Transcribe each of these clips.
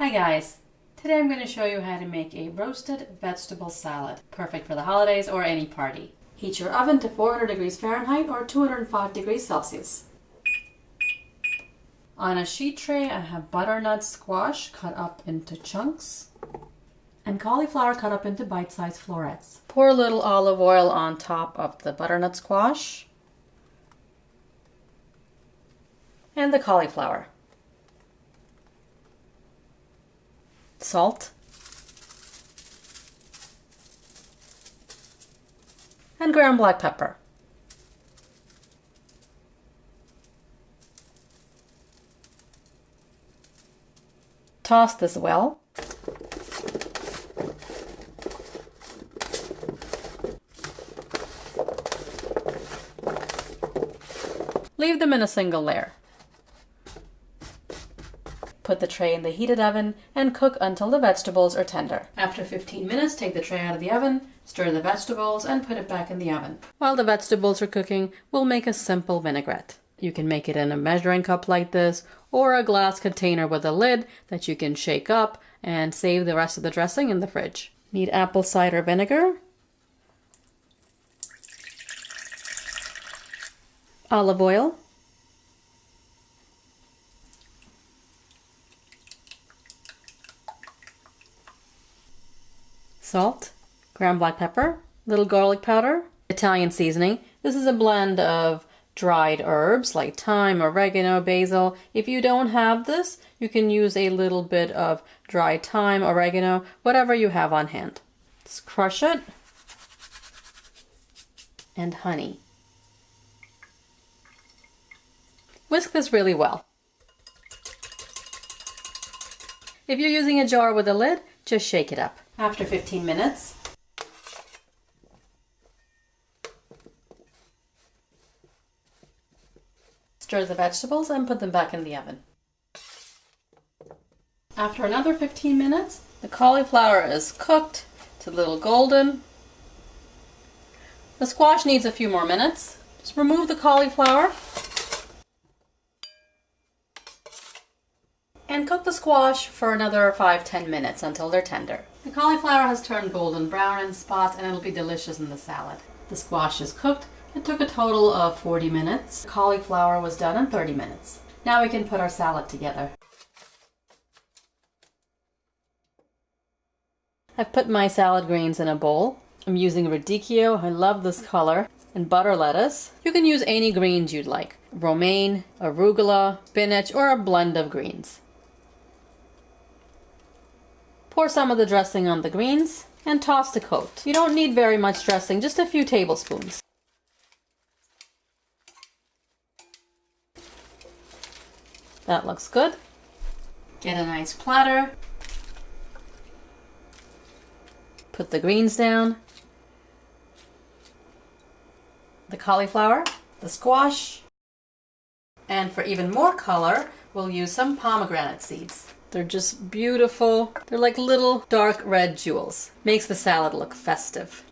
Hi guys! Today I'm going to show you how to make a roasted vegetable salad, perfect for the holidays or any party. Heat your oven to 400 degrees Fahrenheit or 205 degrees Celsius. On a sheet tray I have butternut squash cut up into chunks and cauliflower cut up into bite-sized florets. Pour a little olive oil on top of the butternut squash and the cauliflower. Salt and ground black pepper. Toss this well. Leave them in a single layer. Put the tray in the heated oven and cook until the vegetables are tender. After 15 minutes, take the tray out of the oven, stir the vegetables, and put it back in the oven. While the vegetables are cooking, we'll make a simple vinaigrette. You can make it in a measuring cup like this, or a glass container with a lid that you can shake up and save the rest of the dressing in the fridge. Need apple cider vinegar, olive oil, salt, ground black pepper, little garlic powder, Italian seasoning. This is a blend of dried herbs like thyme, oregano, basil. If you don't have this, you can use a little bit of dried thyme, oregano, whatever you have on hand. Just crush it. And honey. Whisk this really well. If you're using a jar with a lid, just shake it up. After 15 minutes, stir the vegetables and put them back in the oven. After another 15 minutes, the cauliflower is cooked. It's a little golden. The squash needs a few more minutes. Just remove the cauliflower and cook the squash for another 5-10 minutes until they're tender. The cauliflower has turned golden brown in spots and it'll be delicious in the salad. The squash is cooked. It took a total of 40 minutes. The cauliflower was done in 30 minutes. Now we can put our salad together. I've put my salad greens in a bowl. I'm using radicchio, I love this color, and butter lettuce. You can use any greens you'd like. Romaine, arugula, spinach, or a blend of greens. Pour some of the dressing on the greens and toss to coat. You don't need very much dressing, just a few tablespoons. That looks good. Get a nice platter. Put the greens down. The cauliflower, the squash, and for even more color, we'll use some pomegranate seeds. They're just beautiful. They're like little dark red jewels. Makes the salad look festive.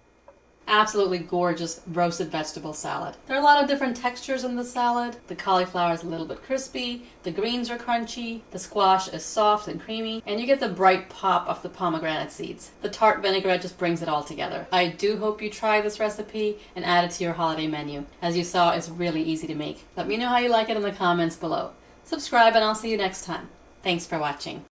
Absolutely gorgeous roasted vegetable salad. There are a lot of different textures in the salad. The cauliflower is a little bit crispy, the greens are crunchy, the squash is soft and creamy, and you get the bright pop of the pomegranate seeds. The tart vinaigrette just brings it all together. I do hope you try this recipe and add it to your holiday menu. As you saw, it's really easy to make. Let me know how you like it in the comments below. Subscribe and I'll see you next time. Thanks for watching.